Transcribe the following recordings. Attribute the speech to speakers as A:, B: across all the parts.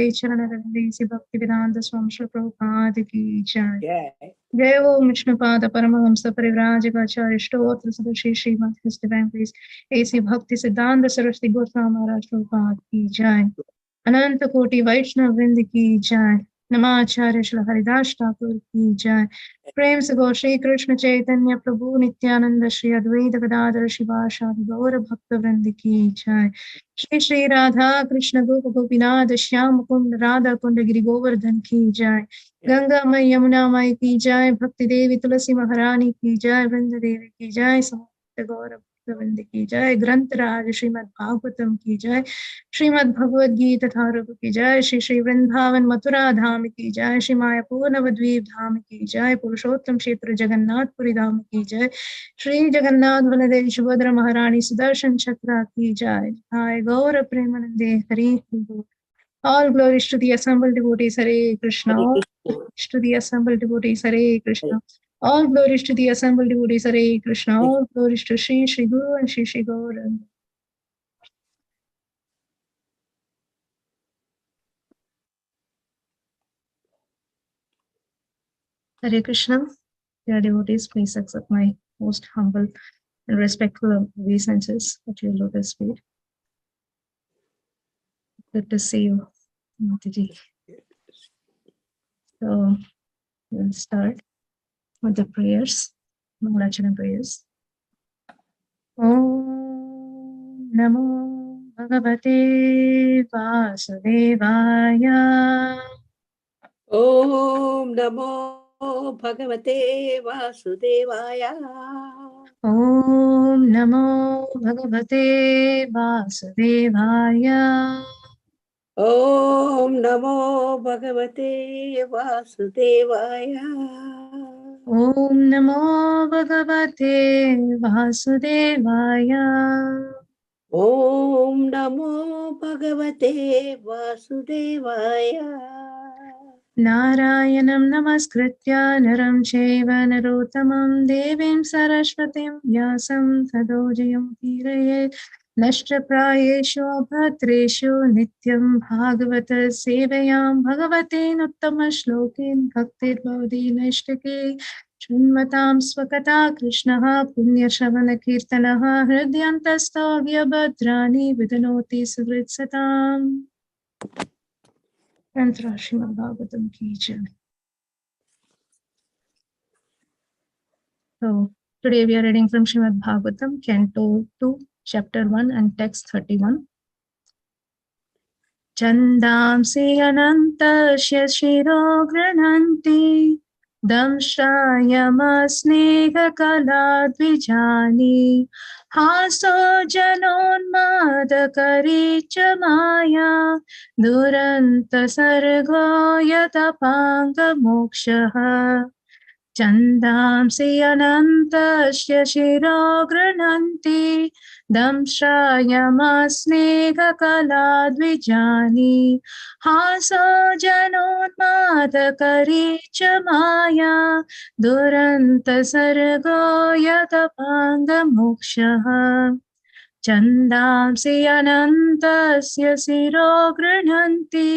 A: चरण रविंद्र भक्ति वेदांत स्वामी श्री प्रभुपाद की जय। जय ओम विष्णुपाद परमहंस परिव्राजकाचार्य स्तोत्र सदस्य श्रीमद हिज डिवाइन ग्रेस ऐसी भक्ति सिद्धांत सरस्वती गोस्वामी महाराज प्रभुपाद की जय। अनंत कोटि वैष्णव वृंद की जय। नमाचार्य श्री हरिदास ठाकुर की जय। प्रेम से गो श्री कृष्ण चैतन्य प्रभु नित्यानंद श्री अद्वैत गदाधर शिवासादि गौर भक्त वृंद की जय। श्री श्री राधा कृष्ण गोप गोपीनाथ श्याम कुंड राधा कुंड गिरि गोवर्धन की जय। गंगा मई यमुना मई की जय। भक्ति देवी तुलसी महारानी की जय। वृंद देवी की जय। समस्त गौर वृंद की जय। ग्रंथ राज श्रीमद् भागवतम की जय। श्रीमद् भगवद गीता रूप की जय। श्री श्री वृंदावन मथुरा धाम की जय। श्री मायापुर नवद्वीप धाम की जय। पुरुषोत्तम क्षेत्र जगन्नाथपुरी धाम की जय। श्री जगन्नाथ बलदेव सुभद्रा महारानी सुदर्शन चक्र की जय। हाय गौर प्रेमानंदे हरि बोल। All glories to the assembled devotees. Hare Krishna. All glories to the assembled devotees. Hare Krishna. All glories to the assembled devotees. Hare Krishna. All glories to Shri Shri Guru and Shri Shri Gaura. Hare Krishna. Dear devotees, please accept my most humble and respectful obeisances at your lotus feet. Good to see you, Mataji. So we'll start with the prayers, Mangalacharana prayers. Om Namo Bhagavate Vasudevaya.
B: Om Namo Bhagavate Vasudevaya.
A: Om Namo Bhagavate Vasudevaya.
B: Om Namo Bhagavate Vasudevaya.
A: Om Namo Bhagavate Vasudevaya.
B: Om Namo Bhagavate Vasudevaya.
A: Narayanam Namaskritya Naram Chaiva Narottamam Devim Saraswatim Vyasam Tado Jayam Kirayet Nashtraprayeshu Bhatreshu Nityam Bhagavata Sevayam Bhagavatin Uttama Shlokin Bhaktir Bhavdi Nashtake Shunmatam Swakata Krishnaha Punya Shavana Kirtanaha Hridyantastavya Bhadrani Vidanoti Suvritsatam. Mantra Srimad Bhagavatam ki jai. So today we are reading from Srimad Bhagavatam, Canto 2, Chapter 1 and Text 31. Chandamsi anantasya shiro grananti damshayama kala dvijani haso janonmadakari cha maya duranta sargo yatapanga mokshaha. Chandamsi anantasya shiro grananti damshrayamasnega kala dvijani haso janonmadakari cha maya duranta sargo yatapanga mokshaha. Chandamsi anantasya siro grananti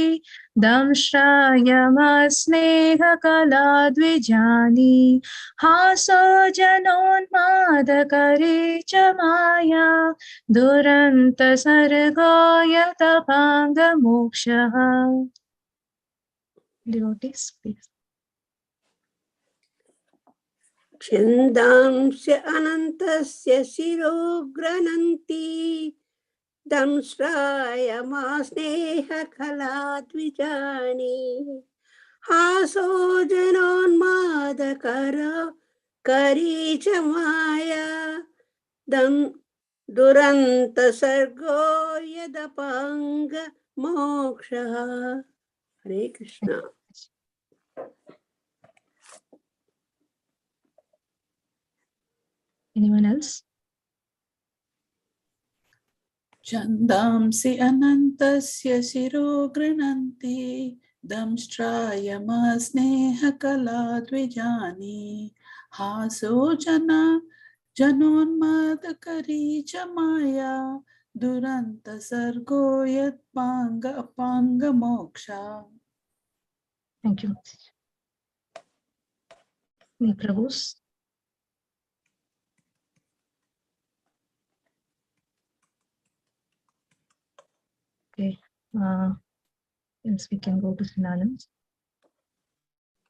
A: damshrayamasneha kala dvijani haso janonmadakari cha maya duranta sargo yatapanga mokshaha. Devotees, please.
B: Chandamsya anantasya shiro grananti damshrayamasneha kala dvijani haso janonmadakara kari cha maya duranta sargo yadapanga moksha. Hare Krishna.
A: Anyone else?
C: Chandamsi anantasya siro grananti damshtrayamasneha kala dvijani haso janonmadakari cha maya Duranta sargo yat panga moksha.
A: Thank you. Prabhus. Okay. Yes, we can go to synonyms.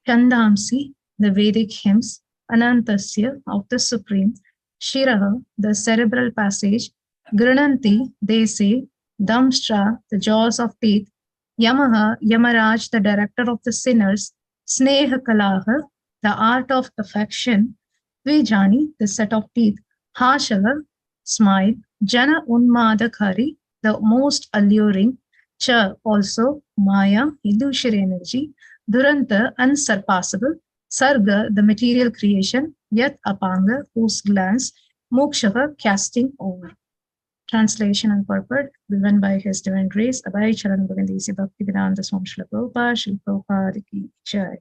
A: Chandamsi, the Vedic hymns, Anantasya of the Supreme, Shiraha, the cerebral passage, Grananti, they say, Damshra, the jaws of teeth, Yamaha, Yamaraj, the director of the sinners, Sneha Kalaha, the art of affection, Vijani, the set of teeth, Hashala, smile, Jana Unmadakari, the most alluring, Cha, also, Maya, illusory energy, Duranta, unsurpassable, Sarga, the material creation, Yat Apanga, whose glance, Mokshaha, casting over. Translation and purport given by His Divine Grace, Abhay Charan Govindisi Bhaktivedanta Swami Srila Prabhupada, Srila Prabhupada Ki Jai.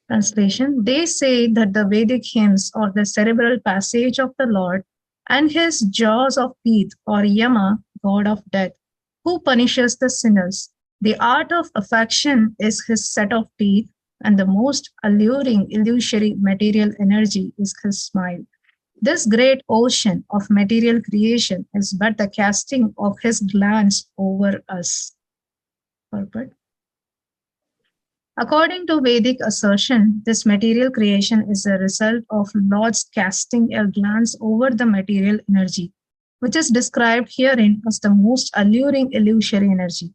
A: Translation: they say that the Vedic hymns or the cerebral passage of the Lord and his jaws of teeth or Yama, god of death, who punishes the sinners. The art of affection is his set of teeth, and the most alluring illusory material energy is his smile. This great ocean of material creation is but the casting of his glance over us. Purport. According to Vedic assertion, this material creation is a result of Lord's casting a glance over the material energy, which is described herein as the most alluring illusory energy.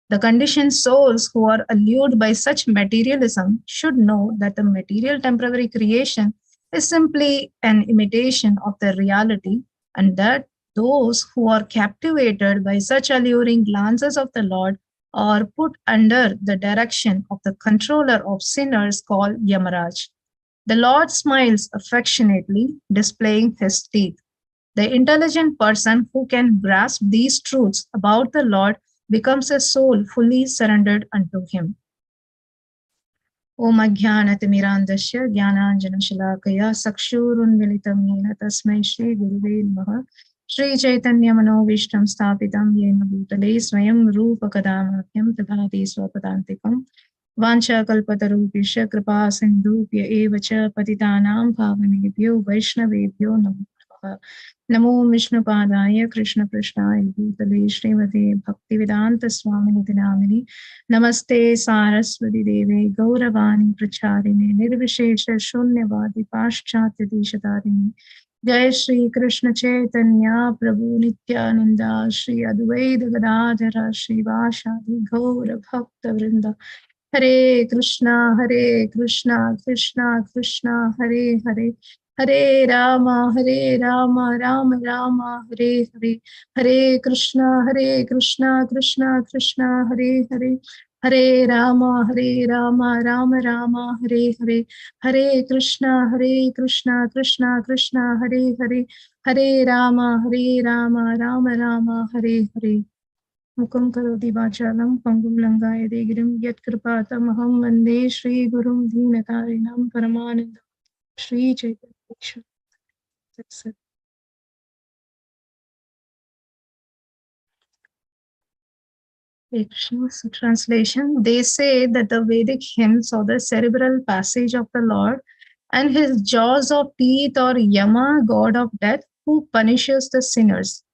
A: The conditioned souls who are allured by such materialism should know that the material temporary creation is simply an imitation of the reality, and that those who are captivated by such alluring glances of the Lord are put under the direction of the controller of sinners called Yamaraj. The Lord smiles affectionately, displaying his teeth. The intelligent person who can grasp these truths about the Lord becomes a soul fully surrendered unto him. Om Ajnanatimirandasya Jnananjanashalakaya Sakshurunmilitam Yena Tasmai Shri Guruve Namaha Shri Chaitanya Manovishtam Sthapitam Yena Bhutale Swayam Rupa Kadamakyam Tadhati Swapadantikam Vancha Kalpatarupishya Kripa Sindhupya Evacha Patitanam Bhavanebhyo Vaishnavebhyo Namo Namo Vishnupadaya Krishna Prashnaya Bhutale Srimate Bhaktivedanta Swamini Namini Namaste Saraswati Deve Gauravani Pracharine Nirvishesha Shunyavadi Paschatya Deshatarini Jai Shri Krishna Chaitanya Prabhu Nityananda Shri Advaita Gadadhara Shri Vashadi Gaura Bhakta Vrinda Hare Krishna Krishna Krishna Hare Hare Hare Rama Rama Rama Hare Hare Hare Krishna Krishna Krishna Hare Hare Hare Rama Rama Rama Hare Hare Hare Krishna Krishna Krishna Hare Hare Hare Rama Rama Hare Hare Mukam karoti vachalam pangum langaya girim yat kripatam aham vande Shri Gurum Deenatarinam Paramanandam Shri Chaitanya. So translation, they say that the Vedic hymns or the cerebral passage of the Lord and his jaws of teeth or Yama, god of death, who punishes the sinners.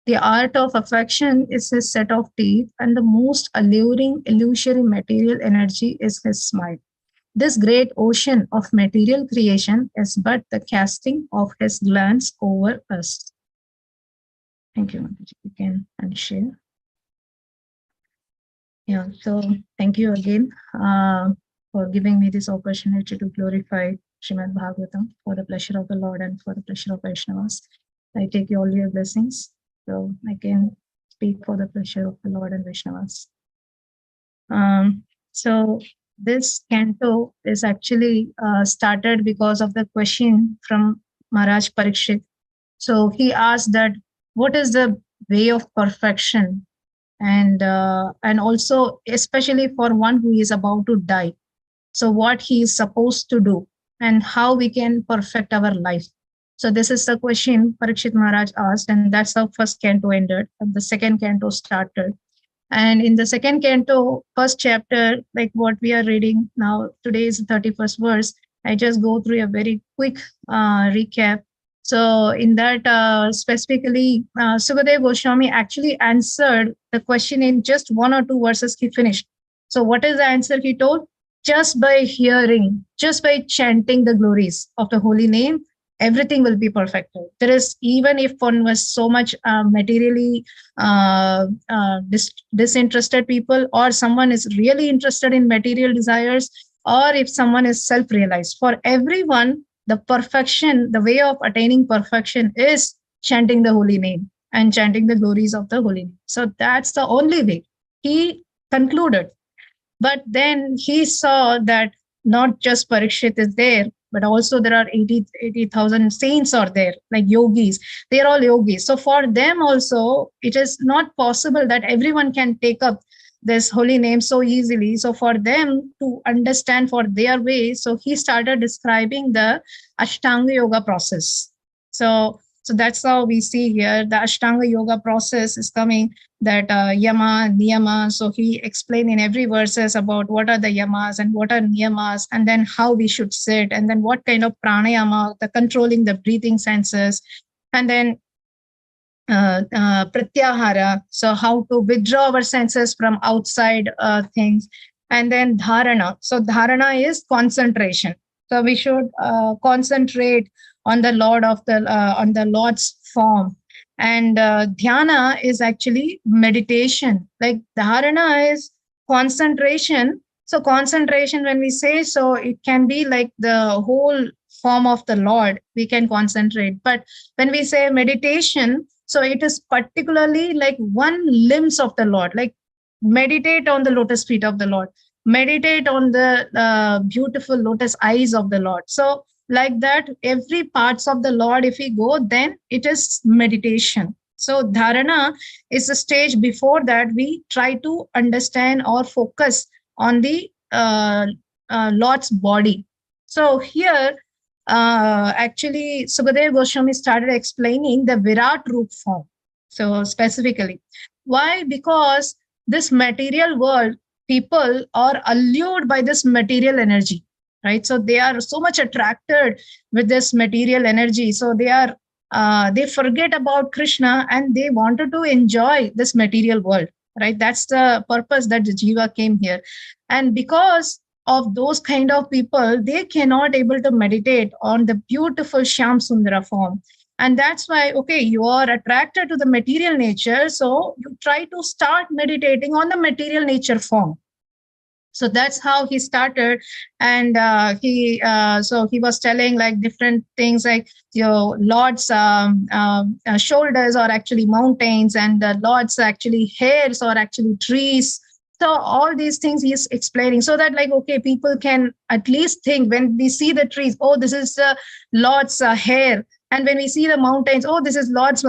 A: The art of affection is his set of teeth, and the most alluring illusory material energy is his smile. This great ocean of material creation is but the casting of his glance over us. Thank you. You can unshare. Yeah, so thank you again for giving me this opportunity to glorify Srimad Bhagavatam for the pleasure of the Lord and for the pleasure of Vaishnavas. I take all your blessings so I can speak for the pleasure of the Lord and Vaishnavas. So this canto is actually started because of the question from Maharaj Parikshit. So he asked that, what is the way of perfection? And also, especially for one who is about to die. So what he is supposed to do and how we can perfect our life. So this is the question Parikshit Maharaj asked, and that's how first canto ended, and the second canto started. And in the second canto, first chapter, like what we are reading now, today is the 31st verse. I just go through a very quick recap. So in that, specifically, Sukadeva Goswami actually answered the question in just one or two verses he finished. So what is the answer he told? Just by hearing, just by chanting the glories of the holy name, everything will be perfected. There is, even if one was so much materially disinterested people, or someone is really interested in material desires, or if someone is self-realized, for everyone, the perfection, the way of attaining perfection is chanting the holy name and chanting the glories of the holy name. So that's the only way, he concluded. But then he saw that not just Parikshit is there, but also there are 80,000 saints are there, like yogis. They are all yogis. So for them also, it is not possible that everyone can take up this holy name so easily. So for them to understand for their way, so he started describing the Ashtanga Yoga process. So that's how we see here the Ashtanga Yoga process is coming, that yama, niyama. So he explained in every verses about what are the yamas and what are niyamas, and then how we should sit, and then what kind of pranayama, the controlling the breathing senses, and then pratyahara, so how to withdraw our senses from outside things, and then dharana. So dharana is concentration. So we should concentrate on the on the Lord's form. And dhyana is actually meditation. Like dharana is concentration. So concentration, when we say, so it can be like the whole form of the Lord, we can concentrate. But when we say meditation, so it is particularly like one limbs of the Lord, like meditate on the lotus feet of the Lord, meditate on the beautiful lotus eyes of the Lord. So like that, every parts of the Lord, if we go, then it is meditation. So dharana is a stage before that we try to understand or focus on the Lord's body. So here, actually, Sukadeva Goswami started explaining the Virat Roop form. So specifically, why? Because this material world, people are allured by this material energy, right? So they are so much attracted with this material energy. So they forget about Krishna and they wanted to enjoy this material world, right? That's the purpose that the jiva came here. And because of those kind of people, they cannot able to meditate on the beautiful Shyam Sundara form. And that's why, okay, you are attracted to the material nature, so you try to start meditating on the material nature form. So that's how he started. And so he was telling like different things, like your Lord's shoulders are actually mountains, and the Lord's actually hairs are actually trees. So all these things he's explaining, so that like, okay, people can at least think when we see the trees, oh, this is Lord's hair. And when we see the mountains, oh, this is Lord's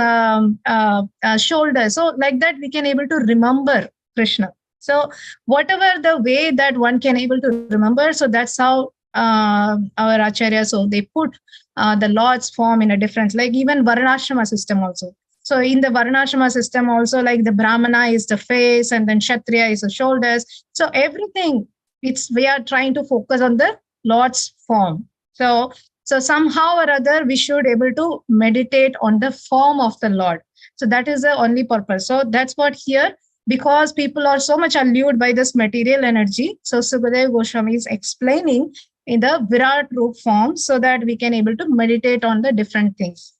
A: shoulders. So like that, we can able to remember Krishna. So whatever the way that one can able to remember, so that's how our Acharya, so they put the Lord's form in a different, like even Varnashrama system also. So in the Varnashrama system also, like the Brahmana is the face, and then Kshatriya is the shoulders. So everything, we are trying to focus on the Lord's form. So somehow or other, we should able to meditate on the form of the Lord. So that is the only purpose. So that's what here, because people are so much allured by this material energy. So Sukadeva Goswami is explaining in the Virat Roop form, so that we can able to meditate on the different things.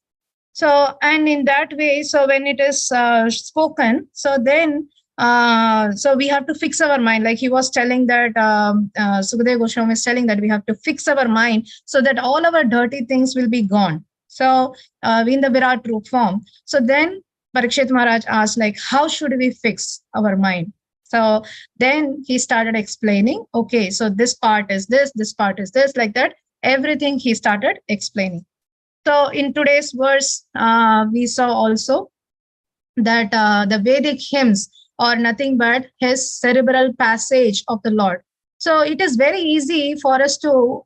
A: So, and in that way, so when it is spoken, so then, so we have to fix our mind. Like he was telling that, Sukadeva Goswami is telling that we have to fix our mind so that all our dirty things will be gone. So in the Virat Roop form. So then Parikshit Maharaj asked, like, how should we fix our mind? So then he started explaining, okay, so this part is this part is this, like that. Everything he started explaining. So in today's verse, we saw also that the Vedic hymns are nothing but his cerebral passage of the Lord. So it is very easy for us to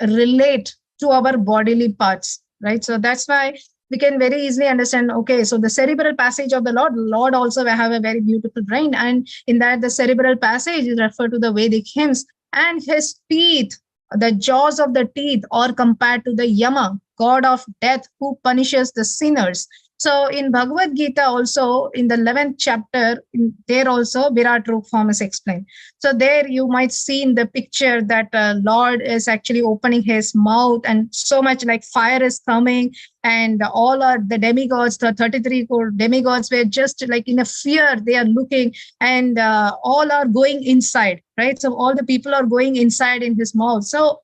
A: relate to our bodily parts. right? So that's why we can very easily understand, okay, so the cerebral passage of the Lord also will have a very beautiful brain. And in that, the cerebral passage is referred to the Vedic hymns. And his teeth, the jaws of the teeth, are compared to the Yama, god of death, who punishes the sinners. So in Bhagavad Gita also, in the 11th chapter, there also Virat Roop form is explained. So there you might see in the picture that Lord is actually opening his mouth, and so much like fire is coming, and all are the demigods, the 33 core demigods were just like in a fear, they are looking, and all are going inside, right? So all the people are going inside in his mouth. So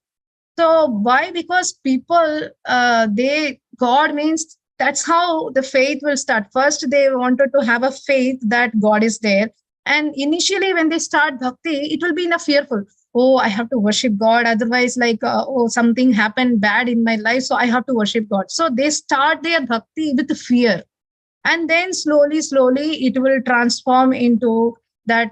A: why? Because people, God means, that's how the faith will start. First, they wanted to have a faith that God is there. And initially, when they start bhakti, it will be in a fearful, oh, I have to worship God. Otherwise, like, oh, something happened bad in my life, so I have to worship God. So they start their bhakti with fear. And then slowly, it will transform into that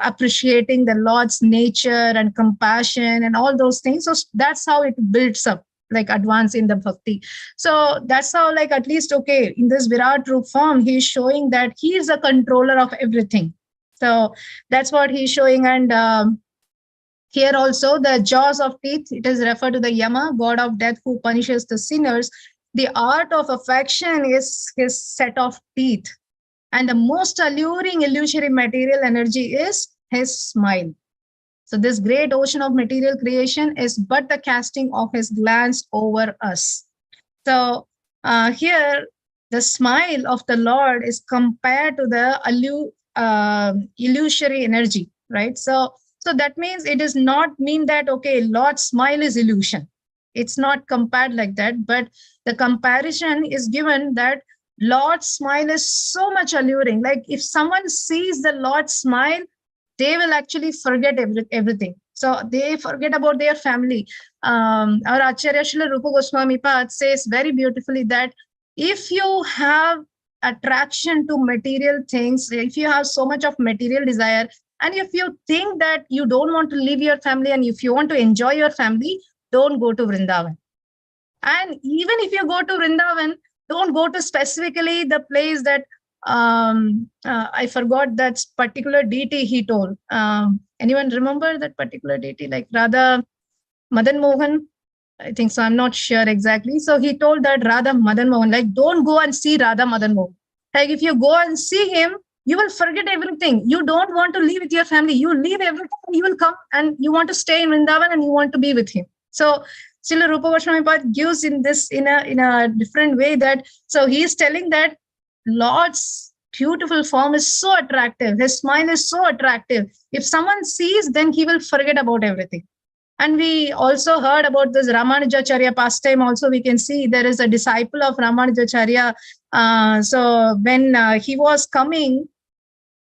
A: appreciating the Lord's nature and compassion and all those things. So that's how it builds up, like advance in the bhakti. So that's how, like, at least, okay, in this Virat Roop form, he's showing that he is a controller of everything. So that's what he's showing. And here also, the jaws of teeth, it is referred to the Yama, god of death, who punishes the sinners. The art of affection is his set of teeth. And the most alluring illusory material energy is his smile. So this great ocean of material creation is but the casting of his glance over us. So here, the smile of the Lord is compared to the illusory energy, right? So that means it does not mean that, okay, Lord's smile is illusion. It's not compared like that, but the comparison is given that Lord's smile is so much alluring. Like if someone sees the Lord's smile, they will actually forget everything. So they forget about their family. Our Acharya Srila Rupa Goswami Pad says very beautifully that if you have attraction to material things, if you have so much of material desire, and if you think that you don't want to leave your family, and if you want to enjoy your family, don't go to Vrindavan. And even if you go to Vrindavan, don't go to specifically the place that I forgot that particular deity he told. Anyone remember that particular deity, like Radha Madan Mohan? I think so. I'm not sure exactly. So he told that Radha Madan Mohan, like, don't go and see Radha Madan Mohan. Like if you go and see him, you will forget everything. You don't want to live with your family. You leave everything. You will come and you want to stay in Vrindavan and you want to be with him. So Srila Rupa Goswami Pad gives in this in a different way that, so he is telling that Lord's beautiful form is so attractive. His smile is so attractive. If someone sees, then he will forget about everything. And we also heard about this Ramanujacharya pastime. Also, we can see there is a disciple of Ramanujacharya. So when he was coming,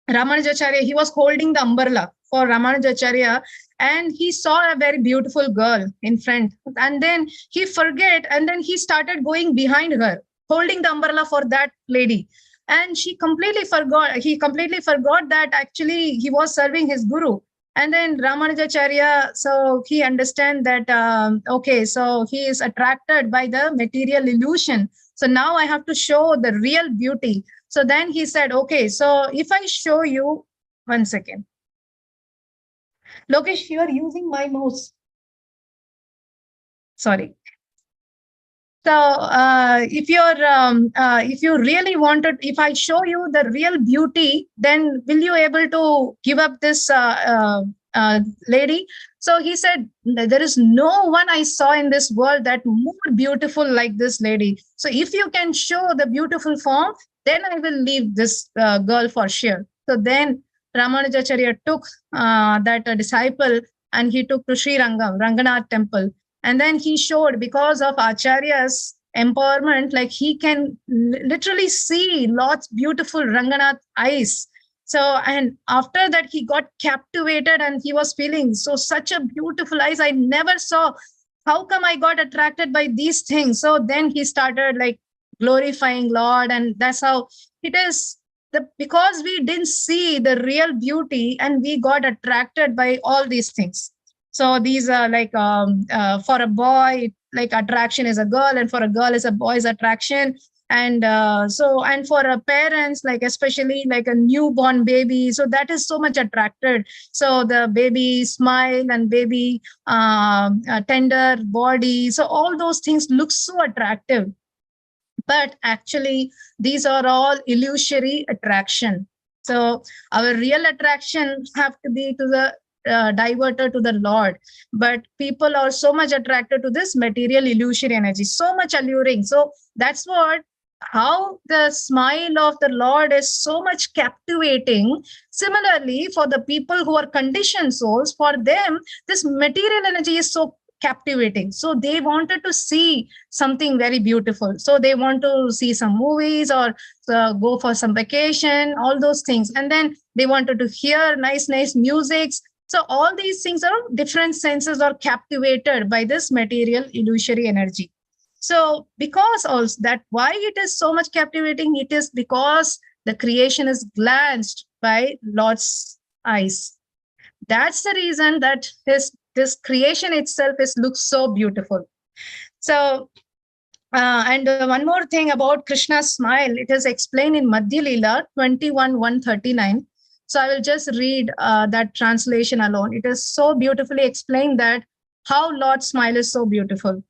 A: Ramanujacharya, he was holding the umbrella for Ramanujacharya, and he saw a very beautiful girl in front. And then he forget, and then he started going behind her, holding the umbrella for that lady. And he completely forgot that actually he was serving his guru. And then Ramanujacharya, so he understand that, okay, so he is attracted by the material illusion. So now I have to show the real beauty. So then he said, okay, so if I show you, 1 second. Lokesh, you are using my mouse. Sorry. So if you really wanted, if I show you the real beauty, then will you able to give up this lady? So he said, there is no one I saw in this world that more beautiful like this lady. So if you can show the beautiful form, then I will leave this girl for sure. So then Ramanujacharya took that disciple and he took to Sri Rangam, Ranganath temple. And then he showed, because of Acharya's empowerment, like he can literally see Lord's beautiful Ranganath eyes. So, and after that, he got captivated and he was feeling such a beautiful eyes. I never saw. How come I got attracted by these things? So then he started like glorifying Lord. And that's how it is. Because we didn't see the real beauty and we got attracted by all these things. So these are like for a boy, like attraction is a girl, and for a girl is a boy's attraction. And and for parents, like especially like a newborn baby, so that is so much attracted. So the baby smile and baby tender body, so all those things look so attractive. But actually these are all illusory attraction. So our real attraction have to be to the diverted to the Lord. But people are so much attracted to this material illusory energy, so much alluring. So that's what, how the smile of the Lord is so much captivating. Similarly, for the people who are conditioned souls, for them this material energy is so captivating. So they wanted to see something very beautiful. So they want to see some movies or go for some vacation, all those things. And then they wanted to hear nice music. So all these things are different senses are captivated by this material illusory energy. So because also that why it is so much captivating, it is because the creation is glanced by Lord's eyes. That's the reason that this creation itself looks so beautiful. So and one more thing about Krishna's smile, it is explained in Madhya Leela 21:139. So I will just read that translation alone. It is so beautifully explained that how Lord's smile is so beautiful.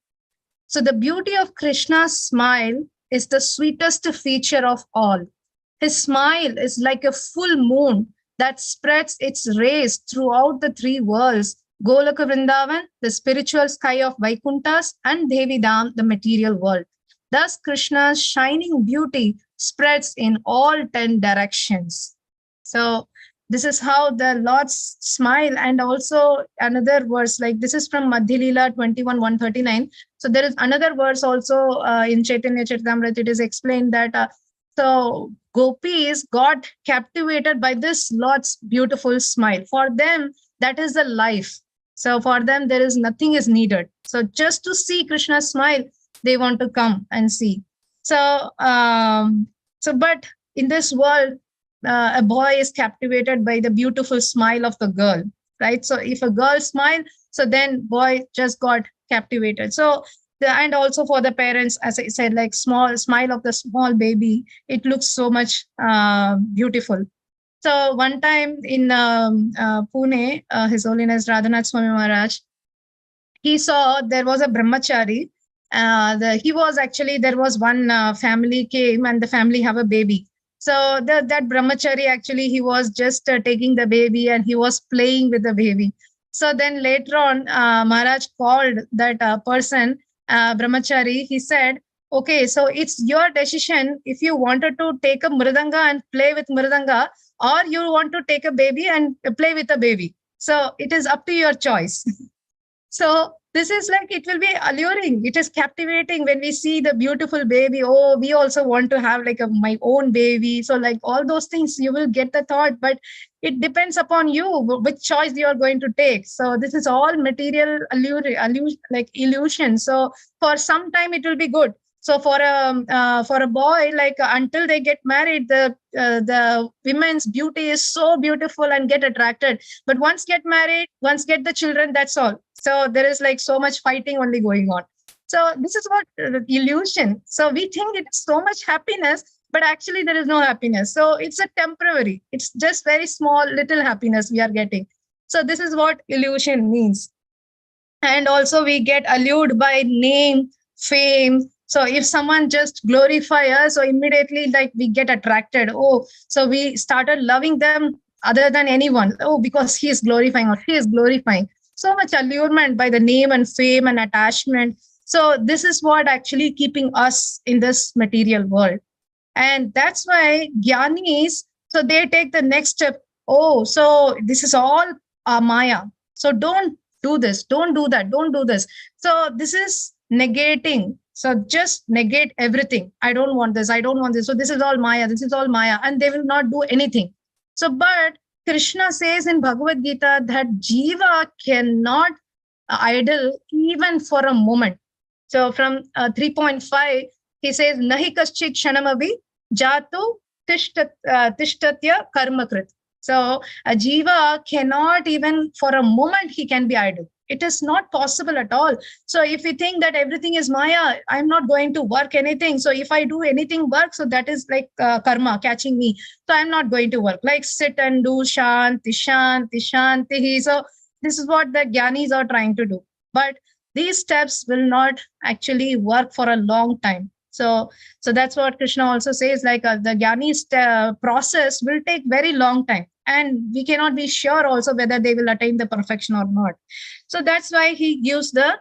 A: So the beauty of Krishna's smile is the sweetest feature of all. His smile is like a full moon that spreads its rays throughout the three worlds: Golaka Vrindavan, the spiritual sky of Vaikunthas, and Devi Dham, the material world. Thus, Krishna's shining beauty spreads in all 10 directions. So this is how the Lord's smile. And also another verse, like this is from Madhya Leela 21:139. So there is another verse also in Chaitanya Charitamrita. It is explained that so gopis got captivated by this Lord's beautiful smile. For them, that is the life. So for them, there is nothing is needed. So just to see Krishna's smile, they want to come and see. So, but in this world, a boy is captivated by the beautiful smile of the girl, right? So if a girl smile, so then boy just got captivated. So and also for the parents, as I said, like small smile of the small baby, it looks so much beautiful. So one time in Pune, His Holiness Radhanath Swami Maharaj, he saw there was a brahmachari. He was actually, there was one family came and the family have a baby. So that brahmachari actually, he was just taking the baby and he was playing with the baby. So then later on, Maharaj called that person, brahmachari. He said, okay, so it's your decision if you wanted to take a mridanga and play with mridanga, or you want to take a baby and play with a baby. So it is up to your choice. So this is like, it will be alluring. It is captivating when we see the beautiful baby. Oh, we also want to have like my own baby. So like all those things, you will get the thought, but it depends upon you, which choice you are going to take. So this is all material illusion. So for some time it will be good. So for a boy, like until they get married, the women's beauty is so beautiful and get attracted. But once get married, once get the children, that's all. So there is like so much fighting only going on. So this is what illusion. So we think it's so much happiness, but actually there is no happiness. So it's a temporary. It's just very small little happiness we are getting. So this is what illusion means. And also we get allured by name, fame. So if someone just glorify us, so immediately like we get attracted. Oh, so we started loving them other than anyone. Oh, because he is glorifying or she is glorifying. So much allurement by the name and fame and attachment. So this is what actually keeping us in this material world. And that's why Gyanis, so they take the next step. Oh, so this is all Maya. So don't do this, don't do that, don't do this. So this is negating. So just negate everything. I don't want this. I don't want this. So this is all Maya. This is all Maya. And they will not do anything. So, but Krishna says in Bhagavad Gita that Jiva cannot idle even for a moment. So from 3.5, he says, Nahi kaschit kshanamavi jatu tishtatya karmakrit. So a Jiva cannot even for a moment he can be idle. It is not possible at all. So if we think that everything is Maya, I'm not going to work anything. So if I do anything work, so that is like karma catching me. So I'm not going to work. Like sit and do shanti, shanti, shanti. So this is what the Gyanis are trying to do. But these steps will not actually work for a long time. So that's what Krishna also says, like the Gyani's process will take very long time. And we cannot be sure also whether they will attain the perfection or not. So that's why he gives the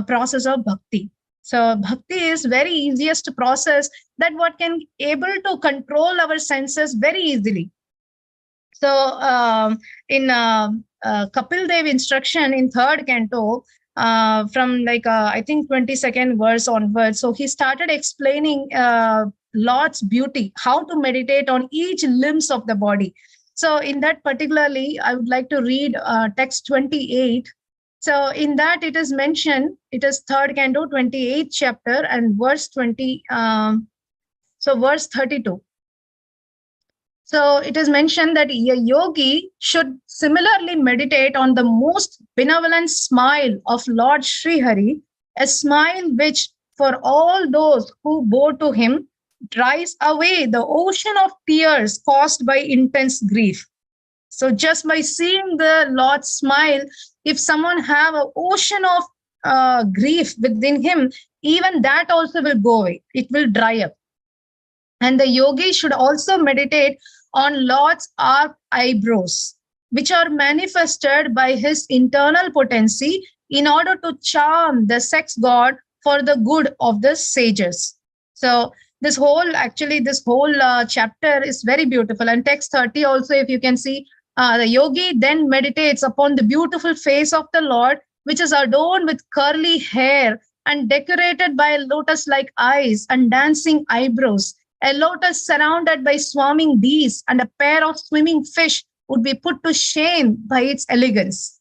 A: process of bhakti. So bhakti is very easiest process, that what can able to control our senses very easily. So in Kapil Dev instruction in 3rd canto, from like I think 22nd verse onwards, so he started explaining Lord's beauty, how to meditate on each limbs of the body. So in that particularly, I would like to read text 28. So in that it is mentioned, it is 3rd canto, 28th chapter and verse 20. So verse 32. So it is mentioned that a yogi should similarly meditate on the most benevolent smile of Lord Sri Hari, a smile which for all those who bow to him dries away the ocean of tears caused by intense grief. So just by seeing the Lord's smile, if someone have an ocean of grief within him, even that also will go away. It will dry up. And the yogi should also meditate on Lord's arched eyebrows, which are manifested by his internal potency in order to charm the sex god for the good of the sages. So this whole chapter is very beautiful. And text 30 also, if you can see, the yogi then meditates upon the beautiful face of the Lord, which is adorned with curly hair and decorated by lotus-like eyes and dancing eyebrows. A lotus surrounded by swarming bees and a pair of swimming fish would be put to shame by its elegance.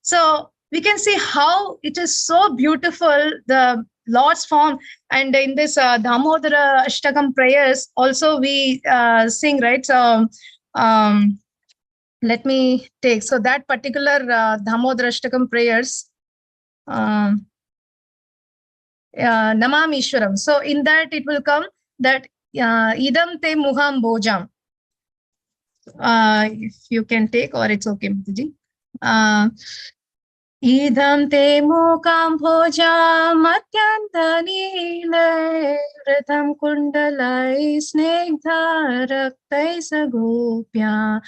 A: So we can see how it is so beautiful, the Lord's form. And in this Damodara Ashtakam prayers, also we sing, right? So let me take, so that particular Damodara Ashtakam prayers, Namam Ishwaram. So in that it will come that idam te muham bojam. If you can take, or it's okay, Mataji. Idam te mukam bojam atyanta nile vratam kundalai snegdha raktai sagopya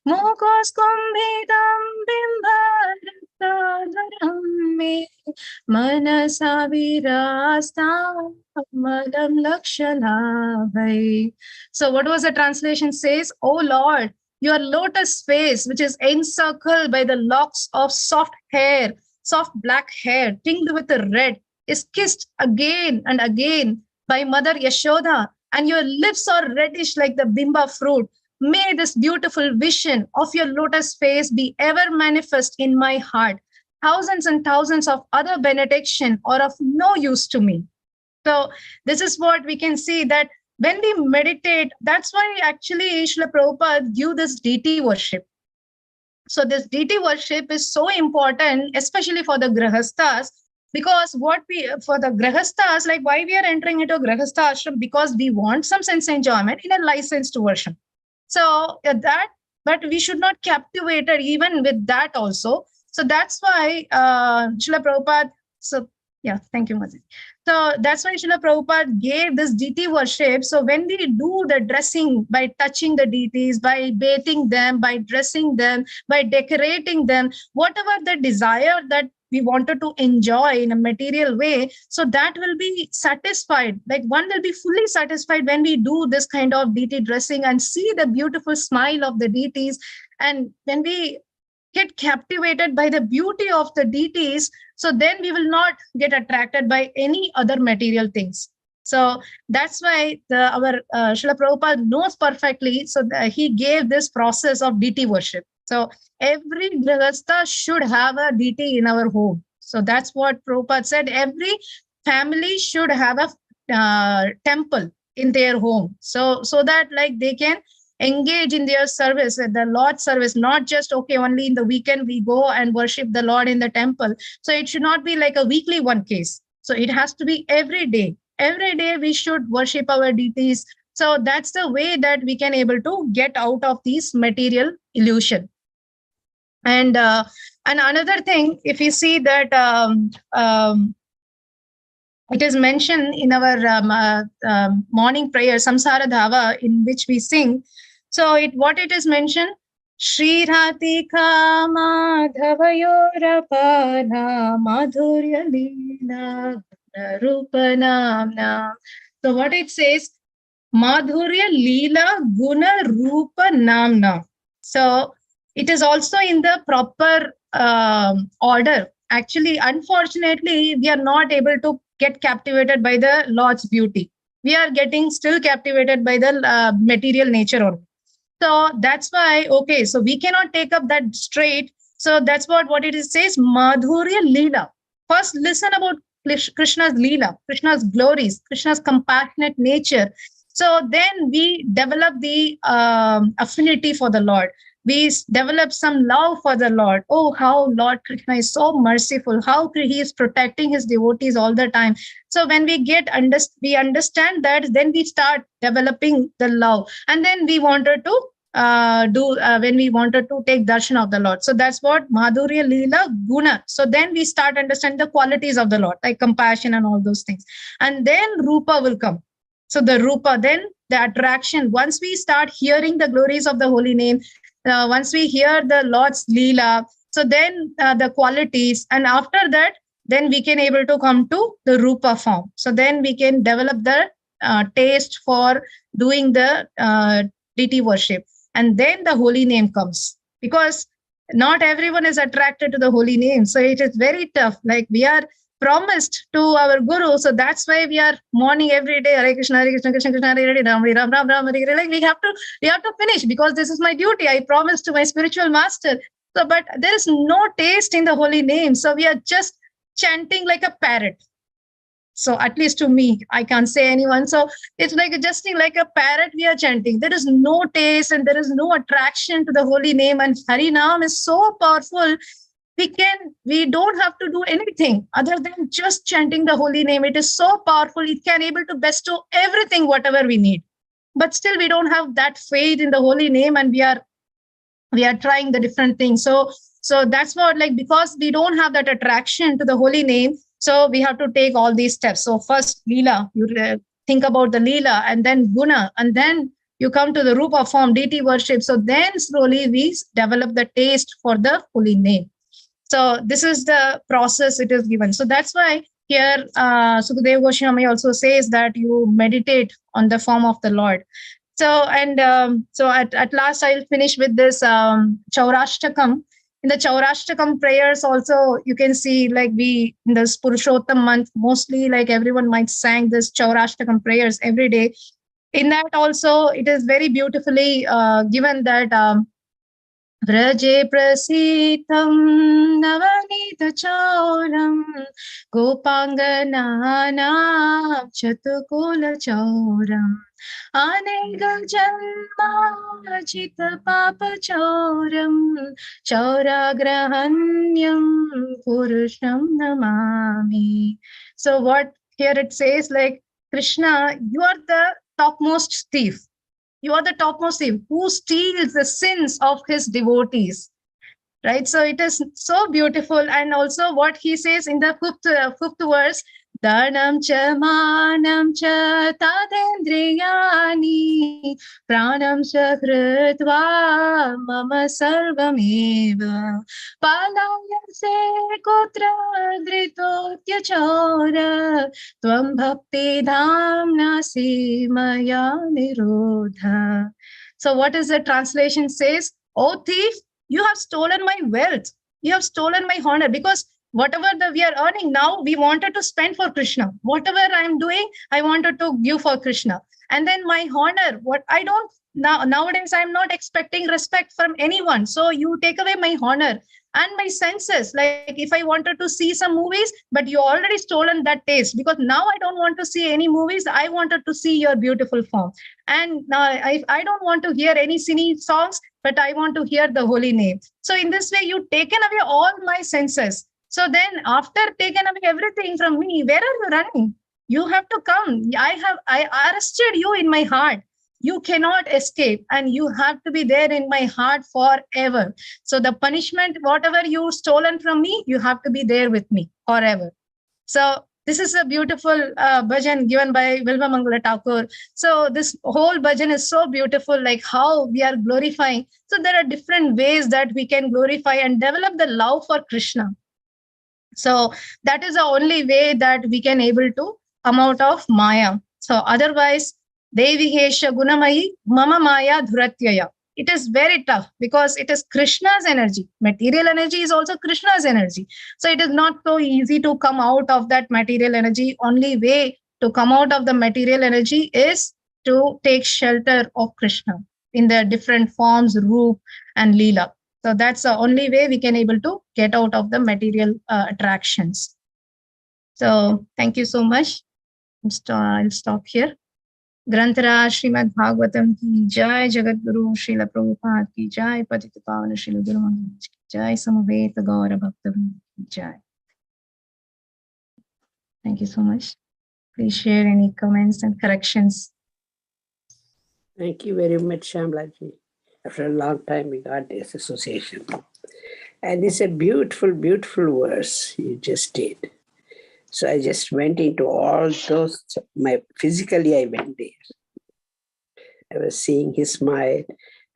A: mukos kumbhidam bimbharaktalam me manasa virastam madam lakshalabhai. So what was the translation says? Oh Lord, your lotus face, which is encircled by the locks of soft hair, soft black hair, tinged with red, is kissed again and again by Mother Yashoda, and your lips are reddish like the bimba fruit. May this beautiful vision of your lotus face be ever manifest in my heart. Thousands and thousands of other benediction are of no use to me. So this is what we can see, that when we meditate, that's why actually Srila Prabhupada gave this deity worship. So this deity worship is so important, especially for the grahasthas, because for the grahasthas, like why we are entering into grahastha ashram, because we want some sense enjoyment in a licensed version. So but we should not captivate it even with that also. So that's why Srila Prabhupada, so yeah, thank you, Mazi. So that's why Srila Prabhupada gave this deity worship. So when we do the dressing by touching the deities, by bathing them, by dressing them, by decorating them, whatever the desire that we wanted to enjoy in a material way, so that will be satisfied. Like one will be fully satisfied when we do this kind of deity dressing and see the beautiful smile of the deities. And when we get captivated by the beauty of the deities, so then we will not get attracted by any other material things. So that's why our Srila Prabhupada knows perfectly. So he gave this process of deity worship. So every grihastha should have a deity in our home. So that's what Prabhupada said. Every family should have a temple in their home. So that like they can engage in their service, the Lord's service, not just, okay, only in the weekend we go and worship the Lord in the temple. So it should not be like a weekly one case. So it has to be every day. Every day we should worship our deities. So that's the way that we can able to get out of these material illusion. And another thing, if you see that it is mentioned in our morning prayer, Samsara Dhava, in which we sing. So what it is mentioned, Shri Radhika Madhavayorapana Madhurya Leela Rupa Namna. So what it says, Madhurya Leela Guna Rupa Namna. So it is also in the proper order. Actually, unfortunately, we are not able to get captivated by the Lord's beauty. We are getting still captivated by the material nature only. So that's why, okay, so we cannot take up that straight. So that's what it is says, Madhurya Leela. First, listen about Krishna's Leela, Krishna's glories, Krishna's compassionate nature. So then we develop the affinity for the Lord. We develop some love for the Lord. Oh, how Lord Krishna is so merciful, how he is protecting his devotees all the time. So when we we understand that, then we start developing the love. And then we wanted to when we wanted to take darshan of the Lord. So that's what Madhurya Leela Guna. So then we start understanding the qualities of the Lord, like compassion and all those things. And then Rupa will come. So the Rupa, then the attraction. Once we start hearing the glories of the holy name, once we hear the Lord's Leela, so then the qualities, and after that, then we can able to come to the Rupa form. So then we can develop the taste for doing the deity worship. And then the holy name comes, because not everyone is attracted to the holy name. So it is very tough. Like we are promised to our guru, so that's why we are morning every day, Hare Krishna, Krishna Krishna, Hare Hare, Ram Ram Ram Ram Hare. Like we have to finish, because this is my duty. I promised to my spiritual master. So, but there is no taste in the holy name. So we are just chanting like a parrot. So at least to me, I can't say anyone. So it's like just like a parrot we are chanting. There is no taste and there is no attraction to the holy name. And Harinam is so powerful. We don't have to do anything other than just chanting the holy name. It is so powerful. It can able to bestow everything, whatever we need. But still we don't have that faith in the holy name, and we are trying the different things. So that's what, like, because we don't have that attraction to the holy name, so we have to take all these steps. So first Leela, you think about the Leela, and then Guna, and then you come to the Rupa form, deity worship. So then slowly we develop the taste for the holy name. So this is the process it is given. So that's why here Sukadeva Goswami also says that you meditate on the form of the Lord. So, and so at last I'll finish with this Chaurashtakam. In the Chaurashtakam prayers also, you can see, like, we in this Purushottam month, mostly like everyone might sang this Chaurashtakam prayers every day. In that also, it is very beautifully given that Vraje prasitam navanita chauram gopangananam chatukula chauram anega janma chita papa chauram chauragrahanyam purusham namami. So what here it says, like, Krishna, you are the topmost thief. You are the topmost thief who steals the sins of his devotees, right? So it is so beautiful. And also what he says in the fifth verse, Dhanam cha manam cha tadendriyani pranam cha kritva mama sarvameva palaya se kutra dritotya chora tvam bhakti dhamna si maya nirodha. So what is the translation says? Oh thief, you have stolen my wealth. You have stolen my honor, because whatever we are earning now, we wanted to spend for Krishna. Whatever I'm doing, I wanted to give for Krishna. And then my honor, what I don't nowadays I'm not expecting respect from anyone. So you take away my honor and my senses. Like if I wanted to see some movies, but you already stolen that taste, because now I don't want to see any movies. I wanted to see your beautiful form. And now I don't want to hear any silly songs, but I want to hear the holy name. So in this way, you taken away all my senses. So then after taking away everything from me, where are you running? You have to come. I arrested you in my heart. You cannot escape, and you have to be there in my heart forever. So the punishment, whatever you stolen from me, you have to be there with me forever. So this is a beautiful bhajan given by Vilva Mangala Thakur. So this whole bhajan is so beautiful, like how we are glorifying. So there are different ways that we can glorify and develop the love for Krishna. So that is the only way that we can able to come out of Maya. So otherwise, Devi Hesha Gunamayi Mama Maya Dhuratyaya. It is very tough because it is Krishna's energy. Material energy is also Krishna's energy. So it is not so easy to come out of that material energy. Only way to come out of the material energy is to take shelter of Krishna in their different forms, Roop and Leela. So that's the only way we can able to get out of the material attractions. So thank you so much. I'll stop here. Granthara Srimad Bhagavatam ki jai, Jagat Guru Srila Prabhupada ki jai, Patita Pavana Srila Guru Maharaj ki jai, Samaveta Gaura Bhaktavrinda ki jai. Thank you so much. Please share any comments and corrections.
B: Thank you very much, Shyamalaji. After a long time, we got this association. And it's a beautiful, beautiful verse you just did. So I just went into all those, physically I went there. I was seeing his smile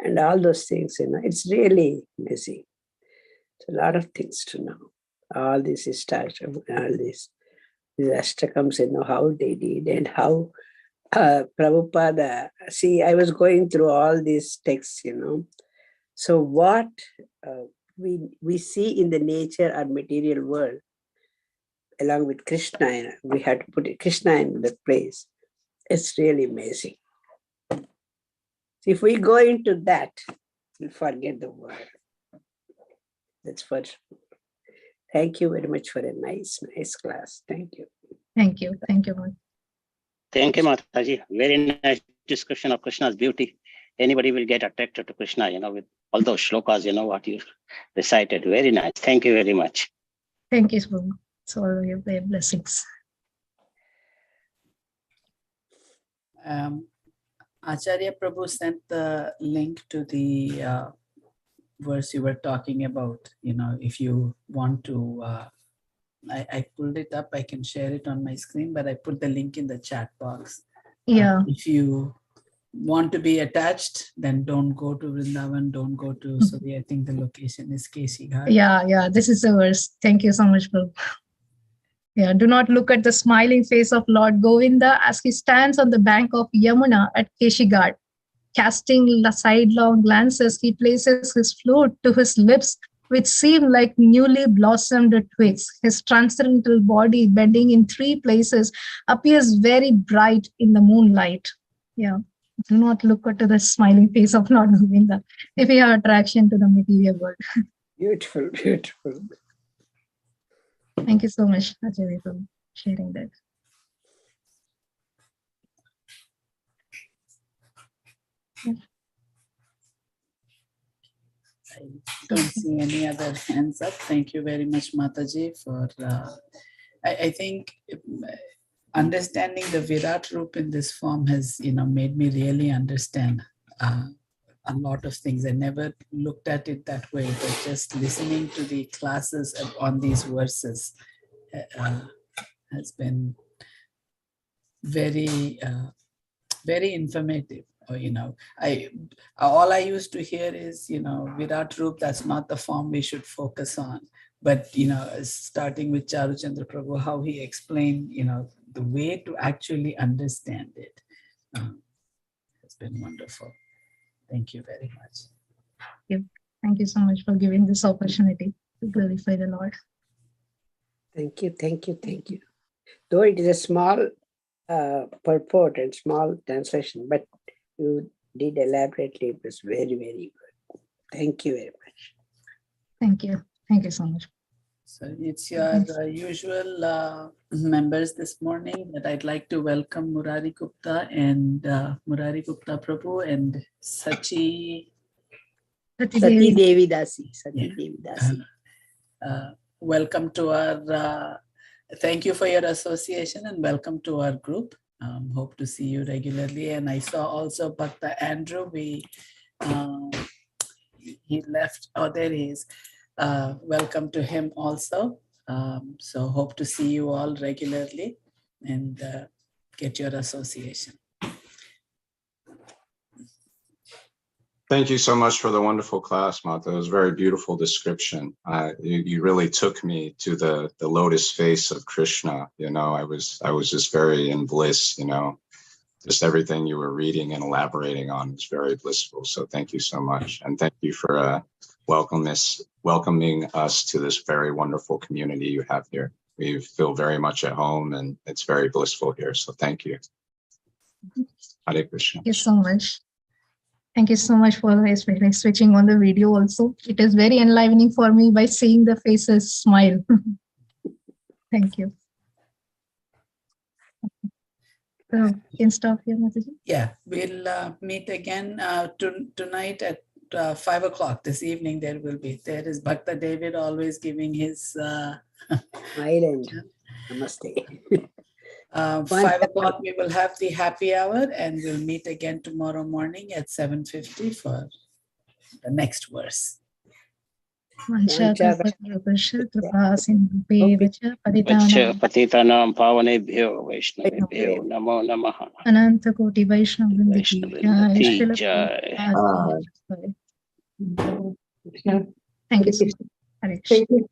B: and all those things, it's really amazing. It's a lot of things to know. All this is all this ashtakams, how they did and how Prabhupada, see, I was going through all these texts, So what we see in the nature or material world, along with Krishna, we had to put Krishna in the place. It's really amazing. So if we go into that, we'll forget the world. That's what. Thank you very much for a nice class. Thank you.
A: Thank you. Thank you.
D: Thank you, Mataji. Very nice description of Krishna's beauty. Anybody will get attracted to Krishna, with all those shlokas, what you recited. Very nice. Thank you very much.
A: Thank you, Swami. So all your blessings.
C: Acharya Prabhu sent the link to the verse you were talking about. If you want to, I pulled it up. I can share it on my screen, but I put the link in the chat box.
A: Yeah.
C: If you want to be attached, then don't go to Vrindavan, don't go to Suri. I think the location is Keshi Ghat.
A: Yeah, this is the verse. Thank you so much, Prabhu. Yeah, do not look at the smiling face of Lord Govinda as he stands on the bank of Yamuna at Keshi Ghat. Casting sidelong glances, he places his flute to his lips, which seem like newly blossomed twigs. His transcendental body, bending in 3 places, appears very bright in the moonlight. Yeah, do not look at the smiling face of Lord Govinda if you have attraction to the material world.
B: Beautiful, beautiful.
A: Thank you so much, Acharya, for sharing that. Yeah.
C: I don't see any other hands up. Thank you very much, Mataji, for, I think understanding the Virat Roop in this form has, made me really understand a lot of things. I never looked at it that way, but just listening to the classes on these verses has been very, very informative. All I used to hear is, Virat Roop, that's not the form we should focus on. But, starting with Charuchandra Prabhu, how he explained, the way to actually understand it. It's been wonderful. Thank you very much.
A: Thank you so much for giving this opportunity to glorify the Lord.
B: Thank you, thank you, thank you. Though it is a small purport and small translation, but you did elaborately. It was very, very good. Thank you very much.
A: Thank you. Thank you so much.
C: So it's your usual members this morning that I'd like to welcome Murari Gupta and Murari Gupta Prabhu and Sati
B: Devi Dasi. Sati Devi Dasi.
C: Welcome to our, thank you for your association and welcome to our group. Hope to see you regularly. And I saw also Bhakta Andrew, he left, oh there he is. Welcome to him also. So hope to see you all regularly and get your association.
E: Thank you so much for the wonderful class, Mata. It was a very beautiful description. You really took me to the lotus face of Krishna. You know, I was just very in bliss, you know, just everything you were reading and elaborating on was very blissful. So thank you so much. And thank you for welcoming us to this very wonderful community you have here. We feel very much at home and it's very blissful here. So thank you. Hare Krishna.
A: Thank you so much. Thank you so much for especially switching on the video also. It is very enlivening for me by seeing the faces smile. Thank you. So you can stop here, Mataji.
C: Yeah, we'll meet again tonight at 5 o'clock this evening. There is Bhakta David always giving his
B: Island. Namaste.
C: 5 o'clock we will have the happy hour and we'll meet again tomorrow morning at 7:50 for the next verse.
D: Patitanam pavanebhyo Vaishnavebhyo Namo Namaha.
A: Ananta Koti Vaishnav
D: Vaishnavati Jai.
A: Thank you so much. Hare Krishna.
F: Thank you.